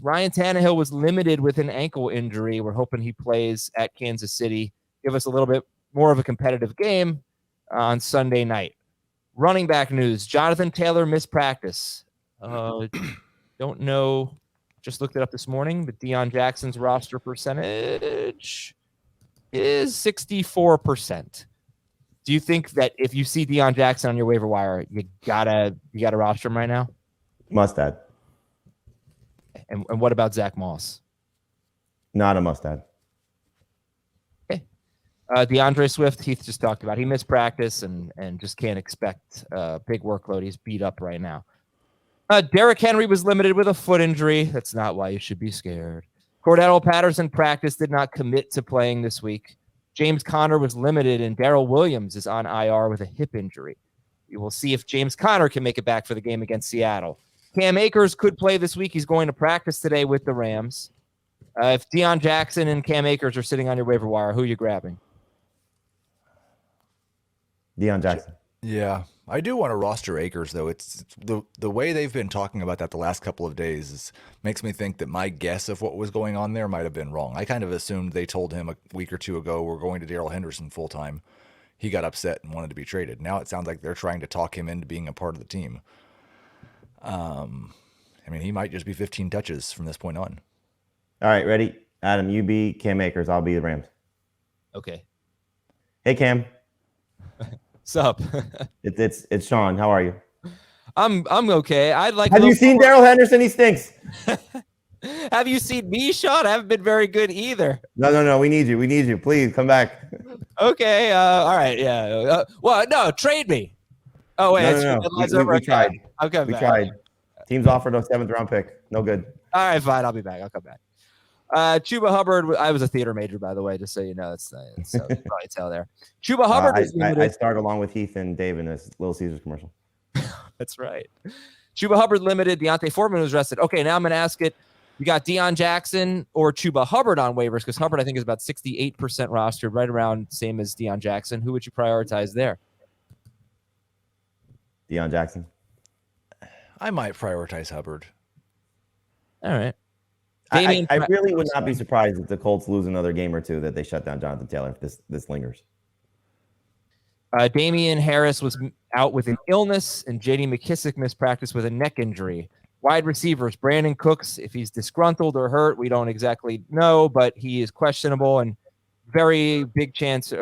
Ryan Tannehill was limited with an ankle injury. We're hoping he plays at Kansas City. Give us a little bit more of a competitive game on Sunday night. Running back news. Jonathan Taylor missed practice. Don't know. Just looked it up this morning, but Deion Jackson's roster percentage is 64%. Do you think that if you see Deion Jackson on your waiver wire, you gotta roster him right now? Must add. And what about Zach Moss? Not a must add. Okay. DeAndre Swift, Heath just talked about. He missed practice and just can't expect big workload. He's beat up right now. Derrick Henry was limited with a foot injury. That's not why you should be scared. Cordell Patterson practice did not commit to playing this week. James Conner was limited, and Darrell Williams is on IR with a hip injury. We will see if James Conner can make it back for the game against Seattle. Cam Akers could play this week. He's going to practice today with the Rams. If Deion Jackson and Cam Akers are sitting on your waiver wire, who are you grabbing? Deion Jackson. Yeah, I do want to roster Akers, though. It's the way they've been talking about that the last couple of days makes me think that my guess of what was going on there might have been wrong. I kind of assumed they told him a week or two ago, we're going to Darrell Henderson full time. He got upset and wanted to be traded. Now it sounds like they're trying to talk him into being a part of the team. I mean, he might just be 15 touches from this point on. All right, ready? Adam, you be Cam Akers. I'll be the Rams. Okay. Hey, Cam. Sup? It's Sean. How are you? I'm okay. Have you seen Darrell Henderson? He stinks. Have you seen me, Sean? I haven't been very good either. No. We need you. Please come back. Okay. All right. Yeah. No, trade me. Oh wait. No. We tried. I'll come back. We tried. Teams offered a 7th round pick. No good. All right, fine. I'll be back. I'll come back. Chuba Hubbard. I was a theater major, by the way, just so you know. It's probably tell there. Chuba Hubbard. I starred along with Heath and Dave in this Little Caesars commercial. That's right. Chuba Hubbard limited. Deontay Foreman was rested. Okay, now I'm going to ask it. You got Deion Jackson or Chuba Hubbard on waivers because Hubbard, I think, is about 68% rostered, right around same as Deion Jackson. Who would you prioritize there? Deion Jackson. I might prioritize Hubbard. All right. I really would not be surprised if the Colts lose another game or two that they shut down Jonathan Taylor if this lingers. Damian Harris was out with an illness, and J.D. McKissick missed practice with a neck injury. Wide receivers, Brandon Cooks, if he's disgruntled or hurt, we don't exactly know, but he is questionable and very big chance,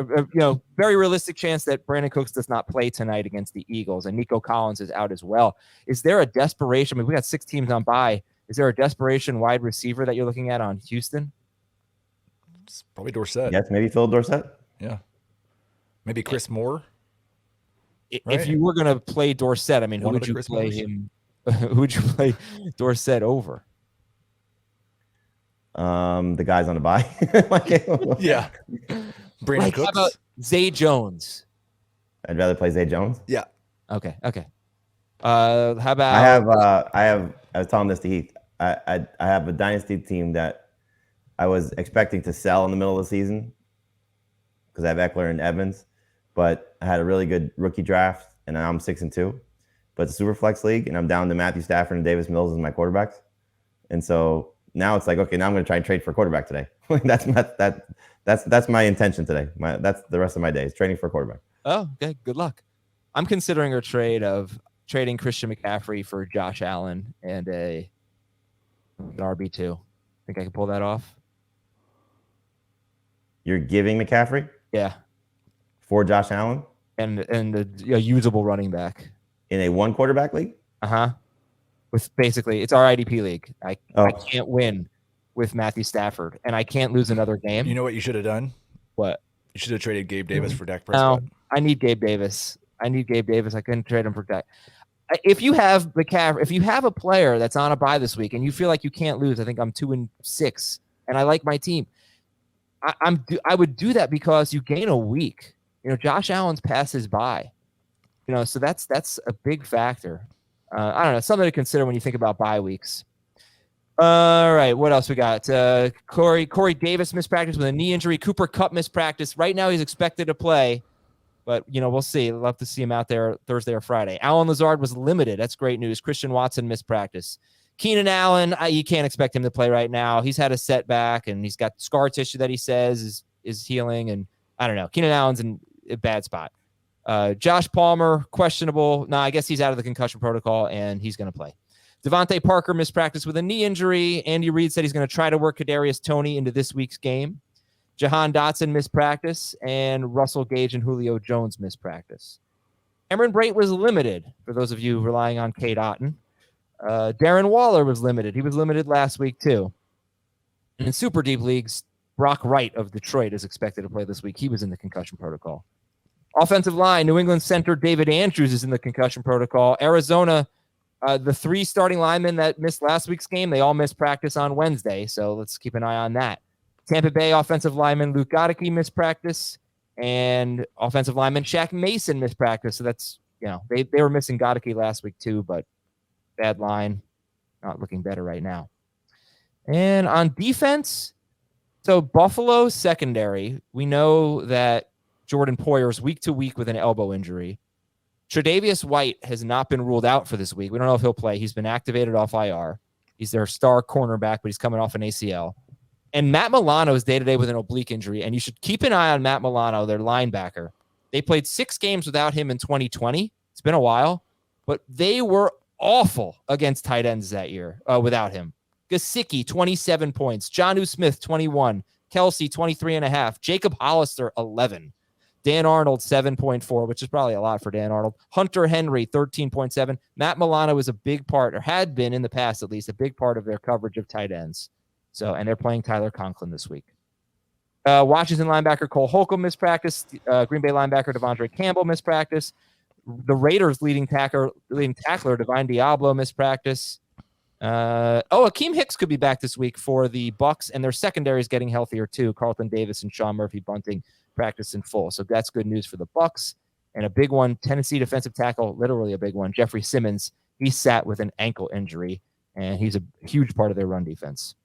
very realistic chance that Brandon Cooks does not play tonight against the Eagles, and Nico Collins is out as well. Is there a desperation? I mean, we got 6 teams on bye. Is there a desperation wide receiver that you're looking at on Houston? It's probably Dorsett. Yes, maybe Phil Dorsett. Yeah. Maybe Chris Moore. If you were going to play Dorsett, I mean, who would you play him? Who would you play Dorsett over? The guys on the bye. Yeah. Brandon Cooks. How about Zay Jones? I'd rather play Zay Jones. Yeah. Okay. How about I was telling this to Heath. I have a dynasty team that I was expecting to sell in the middle of the season because I have Eckler and Evans, but I had a really good rookie draft and now I'm 6-2. But it's a super flex league and I'm down to Matthew Stafford and Davis Mills as my quarterbacks. And so now it's like, okay, now I'm going to try and trade for a quarterback today. That's my intention today. That's the rest of my day is trading for a quarterback. Oh, okay. Good luck. I'm considering a trade of trading Christian McCaffrey for Josh Allen and an RB2. Think I can pull that off? You're giving McCaffrey? Yeah. For Josh Allen? And a usable running back. In a 1 quarterback league? Uh-huh. With basically, it's our IDP league. I can't win with Matthew Stafford, and I can't lose another game. You know what you should have done? What? You should have traded Gabe Davis for Dak Prescott. No, I need Gabe Davis. I couldn't trade him for Dak. If you have McCaffrey, if you have a player that's on a bye this week and you feel like you can't lose, I think I'm 2-6, and I like my team. I would do that because you gain a week. Josh Allen's past his bye. So that's a big factor. I don't know, something to consider when you think about bye weeks. All right, what else we got? Corey Davis missed practice with a knee injury. Cooper Kupp missed practice. Right now he's expected to play, but we'll see. We'll have to see him out there Thursday or Friday. Allen Lazard was limited. That's great news. Christian Watson missed practice. Keenan Allen, you can't expect him to play right now. He's had a setback, and he's got scar tissue that he says is healing, and I don't know. Keenan Allen's in a bad spot. Josh Palmer, questionable. I guess he's out of the concussion protocol, and he's going to play. Devontae Parker missed practice with a knee injury. Andy Reid said he's going to try to work Kadarius Toney into this week's game. Jahan Dotson missed practice, and Russell Gage and Julio Jones missed practice. Cameron Brate was limited, for those of you relying on Kate Otten. Darren Waller was limited. He was limited last week, too. And in super deep leagues, Brock Wright of Detroit is expected to play this week. He was in the concussion protocol. Offensive line, New England center David Andrews is in the concussion protocol. Arizona, the 3 starting linemen that missed last week's game, they all missed practice on Wednesday, so let's keep an eye on that. Tampa Bay offensive lineman Luke Goedeke missed practice, and offensive lineman Shaq Mason missed practice. So that's, they were missing Goedeke last week too, but bad line, not looking better right now. And on defense, so Buffalo secondary, we know that Jordan Poyer is week to week with an elbow injury. Tre'Davious White has not been ruled out for this week. We don't know if he'll play. He's been activated off IR. He's their star cornerback, but he's coming off an ACL. And Matt Milano is day-to-day with an oblique injury, and you should keep an eye on Matt Milano, their linebacker. They played 6 games without him in 2020. It's been a while, but they were awful against tight ends that year without him. Gesicki, 27 points. Jonnu Smith, 21. Kelsey, 23.5. Jacob Hollister, 11. Dan Arnold, 7.4, which is probably a lot for Dan Arnold. Hunter Henry, 13.7. Matt Milano is a big part, or had been in the past at least, a big part of their coverage of tight ends. So, and they're playing Tyler Conklin this week. Washington linebacker Cole Holcomb missed practice. Green Bay linebacker Devondre Campbell missed practice. The Raiders leading tackler Divine Diablo missed practice. Akeem Hicks could be back this week for the Bucs, and their secondary is getting healthier too. Carlton Davis and Sean Murphy Bunting practice in full, so that's good news for the Bucs. And a big one, Tennessee defensive tackle, literally a big one, Jeffrey Simmons. He sat with an ankle injury, and he's a huge part of their run defense.